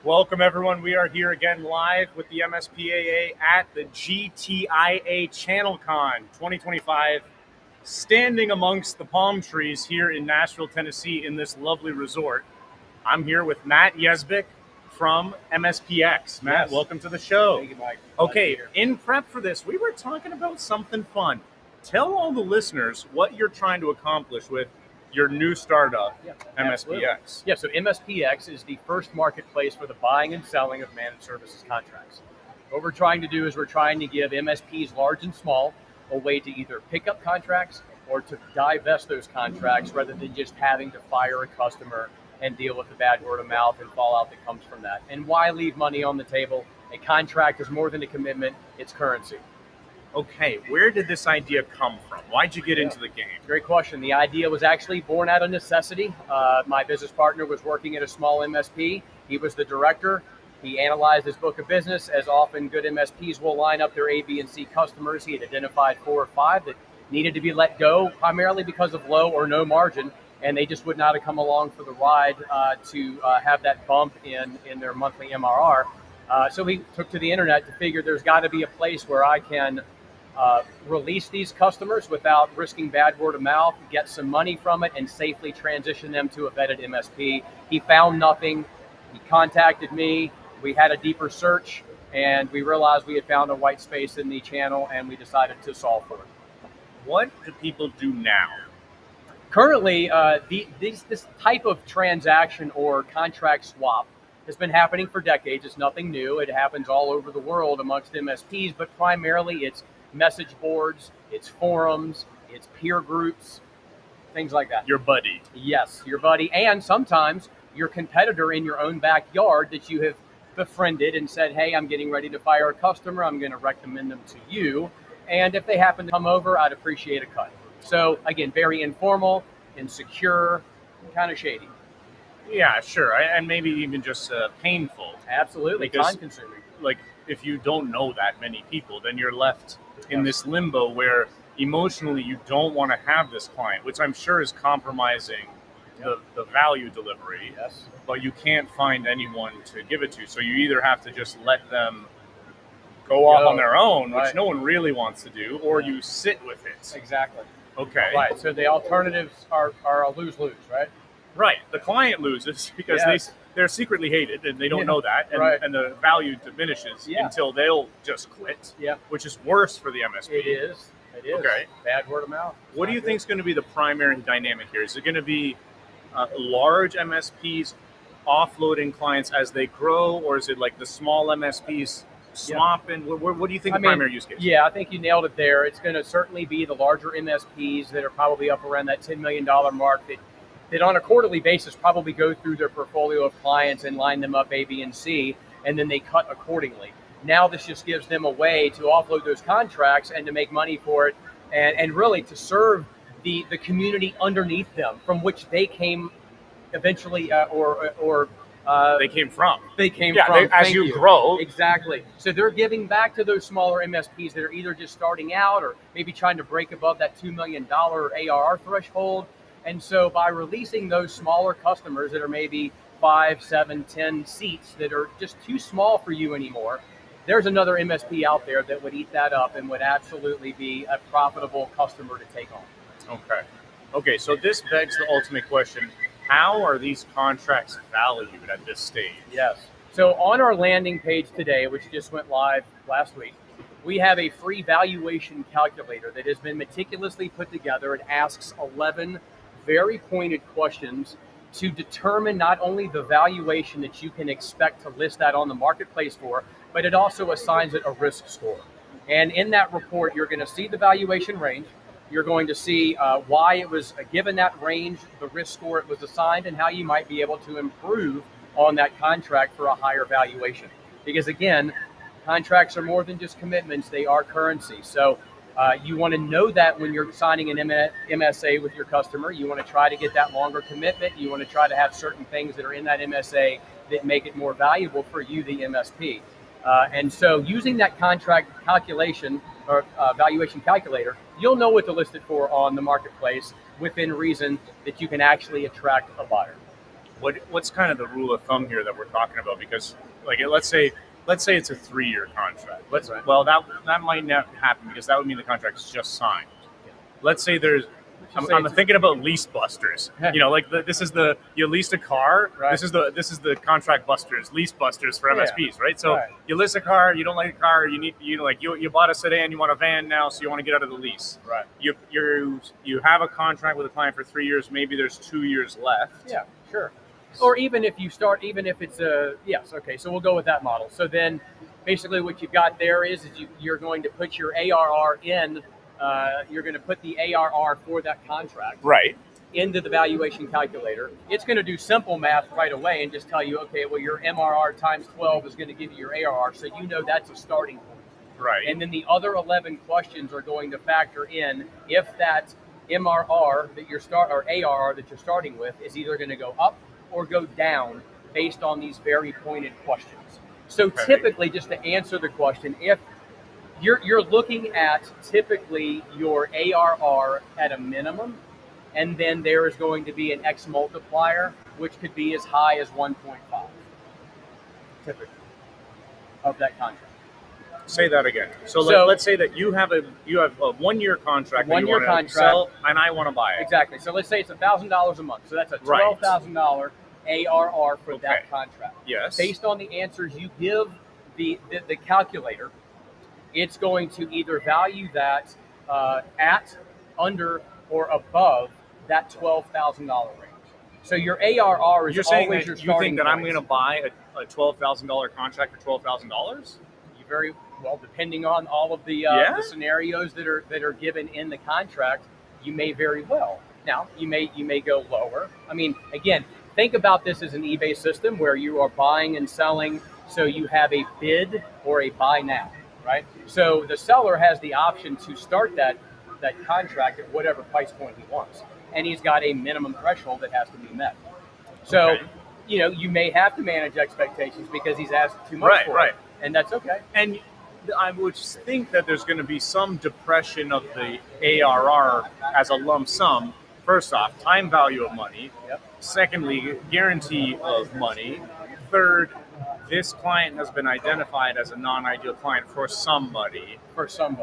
Welcome, everyone. We are here again live with the MSPAA at the GTIA ChannelCon 2025, standing amongst the palm trees here in Nashville, Tennessee, in this lovely resort. I'm here with Matt Yesbick from MSPX. Matt, Yes. Welcome to the show. Thank you, Mike. Okay, in prep for this, we were talking about something fun. Tell all the listeners what you're trying to accomplish with your new startup, MSPX. Yeah, so MSPX is the first marketplace for the buying and selling of managed services contracts. What we're trying to do is we're trying to give MSPs large and small a way to either pick up contracts or to divest those contracts rather than just having to fire a customer and deal with the bad word of mouth and fallout that comes from that. And why leave money on the table? A contract is more than a commitment, it's currency. Okay, where did this idea come from? Why'd you get into the game? Great question. The idea was actually born out of necessity. My business partner was working at a small MSP. He was the director. He analyzed his book of business. As often good MSPs will line up their A, B, and C customers. He had identified 4 or 5 that needed to be let go, primarily because of low or no margin, and they just would not have come along for the ride to have that bump in their monthly MRR. So he took to the internet to figure there's got to be a place where I can release these customers without risking bad word of mouth, get some money from it, and safely transition them to a vetted MSP. He found nothing. He contacted me. We had a deeper search, and we realized we had found a white space in the channel, and we decided to solve for it. What do people do now? Currently, this type of transaction or contract swap has been happening for decades. It's nothing new. It happens all over the world amongst MSPs, but primarily it's message boards, it's forums, it's peer groups, things like that. Your buddy. Yes, your buddy, and sometimes your competitor in your own backyard that you have befriended and said, hey, I'm getting ready to fire a customer, I'm going to recommend them to you. And if they happen to come over, I'd appreciate a cut. So again, very informal, insecure, kind of shady. Yeah, sure. And maybe even just painful. Absolutely, time consuming. Like, if you don't know that many people, then you're left in this limbo where emotionally you don't want to have this client, which I'm sure is compromising the value delivery. Yes. But you can't find anyone to give it to. So you either have to just let them go off on their own, which no one really wants to do, or you sit with it. Exactly. Okay. Right. So the alternatives are a lose-lose, right? Right. The client loses because they're secretly hated and they don't know that, and the value diminishes until they'll just quit. Yeah. Which is worse for the MSP. It is. Okay. Bad word of mouth. What do you think is going to be the primary dynamic here? Is it going to be large MSPs offloading clients as they grow, or is it like the small MSPs swapping? What do you think the primary use case is? Yeah, I think you nailed it there. It's going to certainly be the larger MSPs that are probably up around that $10 million mark that on a quarterly basis probably go through their portfolio of clients and line them up A, B, and C, and then they cut accordingly. Now this just gives them a way to offload those contracts and to make money for it, and really to serve the community underneath them from which they came eventually they came from. They came from. As you grow. Exactly. So they're giving back to those smaller MSPs that are either just starting out or maybe trying to break above that $2 million ARR threshold. And so by releasing those smaller customers that are maybe 5, 7, 10 seats that are just too small for you anymore, there's another MSP out there that would eat that up and would absolutely be a profitable customer to take on. Okay, so this begs the ultimate question. How are these contracts valued at this stage? Yes. So on our landing page today, which just went live last week, we have a free valuation calculator that has been meticulously put together. It asks 11 very pointed questions to determine not only the valuation that you can expect to list that on the marketplace for, but it also assigns it a risk score. And in that report, you're going to see the valuation range. You're going to see why it was given that range, the risk score it was assigned, and how you might be able to improve on that contract for a higher valuation. Because again, contracts are more than just commitments, they are currency. So you want to know that when you're signing an MSA with your customer. You want to try to get that longer commitment. You want to try to have certain things that are in that MSA that make it more valuable for you, the MSP. And so using that contract calculation or valuation calculator, you'll know what to list it for on the marketplace within reason that you can actually attract a buyer. what's kind of the rule of thumb here that we're talking about? Because like let's say it's a 3-year contract. Right. Well, that might not happen because that would mean the contract's just signed. Let's say I'm thinking about lease busters. Like you leased a car. Right. This is the contract busters, lease busters for MSPs, right? So Right. you lease a car, you don't like a car, you bought a sedan, you want a van now, so you want to get out of the lease. Right. You have a contract with a client for 3 years, maybe there's 2 years left. Yeah, sure. Or even if it's yes, okay, so we'll go with that model. So then basically what you've got there is you're going to put your ARR in. You're going to put the ARR for that contract Right. into the valuation calculator. It's going to do simple math right away and just tell you, okay, well, your MRR times 12 is going to give you your ARR, so you know that's a starting point. Right. And then the other 11 questions are going to factor in if that MRR that or ARR that you're starting with is either going to go up or go down based on these very pointed questions. So typically, just to answer the question, if you're looking at typically your ARR at a minimum, and then there is going to be an X multiplier, which could be as high as 1.5, typically, of that contract. Say that again. So let's say that you have a 1-year contract. One-year contract, sell, and I want to buy it. Exactly. So let's say it's $1,000 a month. So that's a $12,000 ARR for that contract. Yes. Based on the answers you give the calculator, it's going to either value that at, under, or above that $12,000 range. So your ARR is You're saying always that your you starting think that point. I'm going to buy a $12,000 contract for $12,000? You very well, depending on all of the scenarios that are given in the contract, you may very well. Now you may go lower. I mean, again, think about this as an eBay system where you are buying and selling. So you have a bid or a buy now, right? So the seller has the option to start that contract at whatever price point he wants, and he's got a minimum threshold that has to be met. So, you may have to manage expectations because he's asked too much for it, and that's okay. And I would think that there's going to be some depression of the ARR as a lump sum. First off, time value of money. Yep. Secondly, guarantee of money. Third, this client has been identified as a non-ideal client for somebody.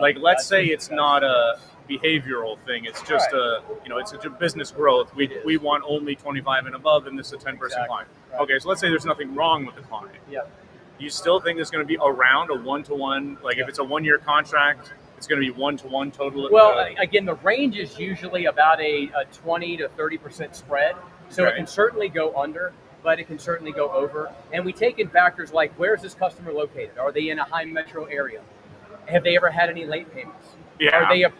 Like, let's say it's not a behavioral thing. It's just it's a business growth. We want only 25 and above, and this is a 10-person client. Right. Okay, so let's say there's nothing wrong with the client. Yeah. You still think there's going to be around a 1-to-1? Like, if it's a 1-year contract, it's going to be 1-to-1 total? Well, again, the range is usually about a 20 to 30% spread. So it can certainly go under, but it can certainly go over. And we take in factors like, where's this customer located? Are they in a high metro area? Have they ever had any late payments? Yeah.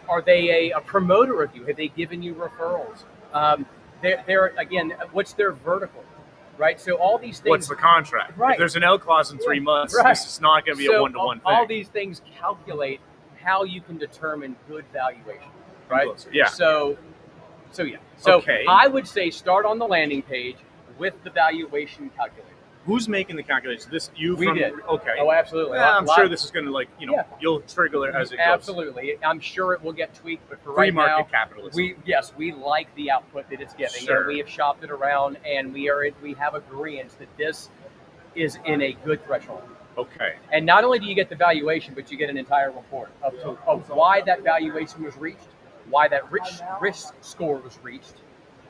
Are they a promoter of you? Have they given you referrals? They're again, what's their vertical? Right, so all these things. What's the contract? Right. If there's an L clause in 3 months, this is not going to be a 1-to-1 thing. All these things calculate how you can determine good valuation, right? Yeah. So I would say start on the landing page with the valuation calculator. Who's making the calculations? This We did. Okay. Oh, absolutely. Yeah, I'm sure this is going to you'll trigger it as it goes. Absolutely. I'm sure it will get tweaked, but for Free right now, market capitalism. we like the output that it's giving, Sure. and we have shopped it around, and we have agreement that this is in a good threshold. Okay. And not only do you get the valuation, but you get an entire report of why that valuation was reached, why that risk score was reached,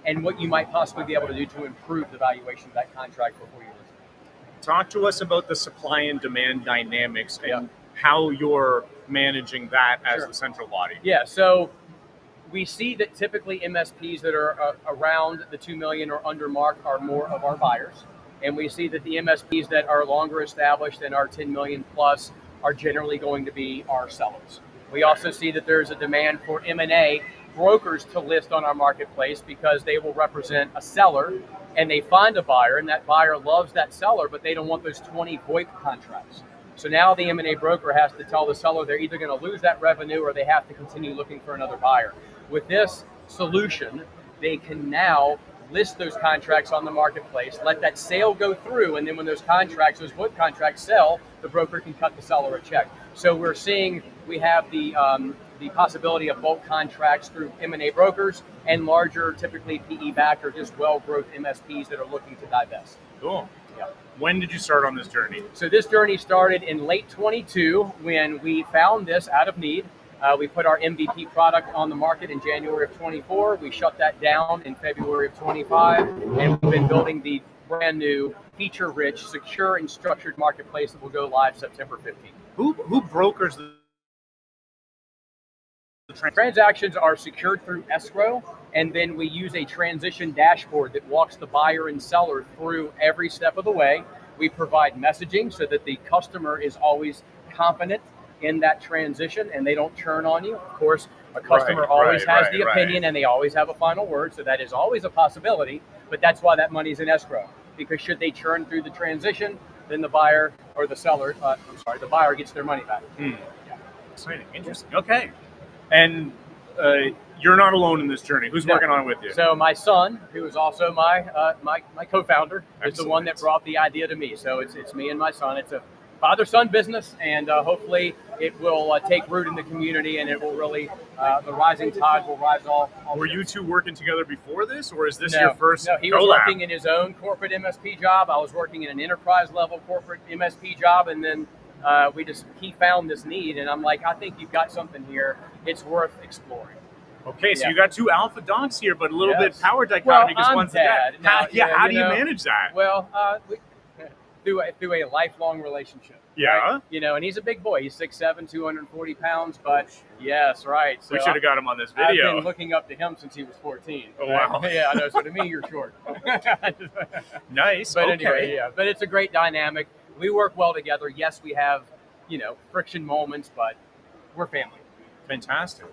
and what you might possibly be able to do to improve the valuation of that contract before you list it. Talk to us about the supply and demand dynamics and how you're managing that as the central body. Yeah, so we see that typically MSPs that are around the 2 million or under mark are more of our buyers. And we see that the MSPs that are longer established and are 10 million plus are generally going to be our sellers. We also see that there's a demand for M&A brokers to list on our marketplace because they will represent a seller and they find a buyer and that buyer loves that seller, but they don't want those 20 VoIP contracts. So now the M&A broker has to tell the seller they're either going to lose that revenue or they have to continue looking for another buyer. With this solution, they can now list those contracts on the marketplace, let that sale go through, and then when those VoIP contracts sell, the broker can cut the seller a check. So we're seeing we have the the possibility of bulk contracts through M&A brokers and larger, typically PE-backed or just well-growth MSPs that are looking to divest. Cool. Yeah. When did you start on this journey? So this journey started in late 22 when we found this out of need. We put our MVP product on the market in January of 24. We shut that down in February of 25, and we've been building the brand new, feature-rich, secure, and structured marketplace that will go live September 15th. Who brokers the transactions are secured through escrow, and then we use a transition dashboard that walks the buyer and seller through every step of the way. We provide messaging so that the customer is always confident in that transition and they don't churn on you. Of course, a customer always has the opinion and they always have a final word, so that is always a possibility, but that's why that money's in escrow, because should they churn through the transition, then the buyer or the seller, the buyer gets their money back. Yeah. Exciting, interesting. Okay. And you're not alone in this journey. Who's working on it with you? So my son, who is also my co-founder, is the one that brought the idea to me. So it's me and my son. It's a father-son business, and hopefully it will take root in the community, and it will really, the rising tide will rise all. Were you two working together before this, or is this your first? No, he was working in his own corporate MSP job. I was working in an enterprise-level corporate MSP job, and then he found this need, and I'm like, I think you've got something here. It's worth exploring. Okay, so you got two alpha dogs here, but a little bit power dichotomy because one's dad. How do you manage that? Well, through a lifelong relationship. Yeah. Right? And he's a big boy. He's 6'7", 240 pounds, but yes, right. So we should have got him on this video. I've been looking up to him since he was 14. Oh, wow. Yeah, I know. So to me, you're short. Nice. But anyway, yeah. But it's a great dynamic. We work well together. Yes, we have, friction moments, but we're family. Fantastic.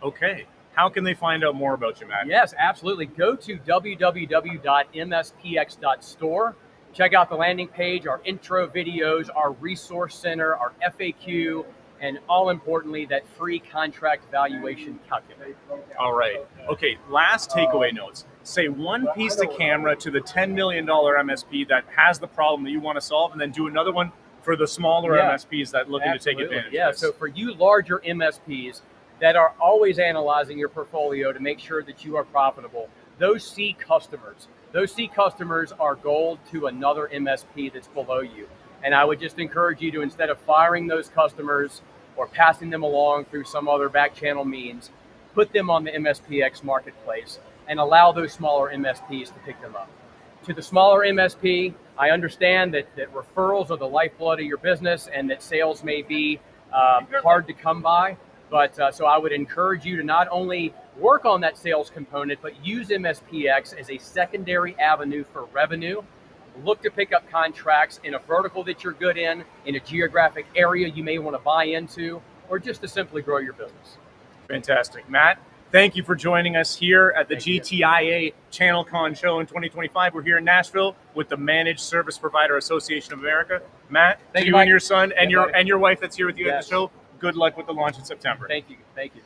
Okay. How can they find out more about you, Matt? Yes, absolutely. Go to www.mspx.store. Check out the landing page, our intro videos, our resource center, our FAQ, and all importantly, that free contract valuation calculator. All right. Okay, last takeaway notes. Say one piece of camera to the $10 million MSP that has the problem that you want to solve, and then do another one for the smaller MSPs that looking to take advantage of this. So for you larger MSPs that are always analyzing your portfolio to make sure that you are profitable, those C customers are gold to another MSP that's below you. And I would just encourage you to, instead of firing those customers or passing them along through some other back channel means, put them on the MSPX marketplace and allow those smaller MSPs to pick them up. To the smaller MSP, I understand that referrals are the lifeblood of your business and that sales may be hard to come by. But so I would encourage you to not only work on that sales component, but use MSPX as a secondary avenue for revenue. Look to pick up contracts in a vertical that you're good in a geographic area you may want to buy into, or just to simply grow your business. Fantastic. Matt, thank you for joining us here at the GTIA ChannelCon show in 2025. We're here in Nashville with the Managed Service Provider Association of America. Matt, thank you Mike. And your son and your wife that's here with you at the show. Good luck with the launch in September. Thank you. Thank you.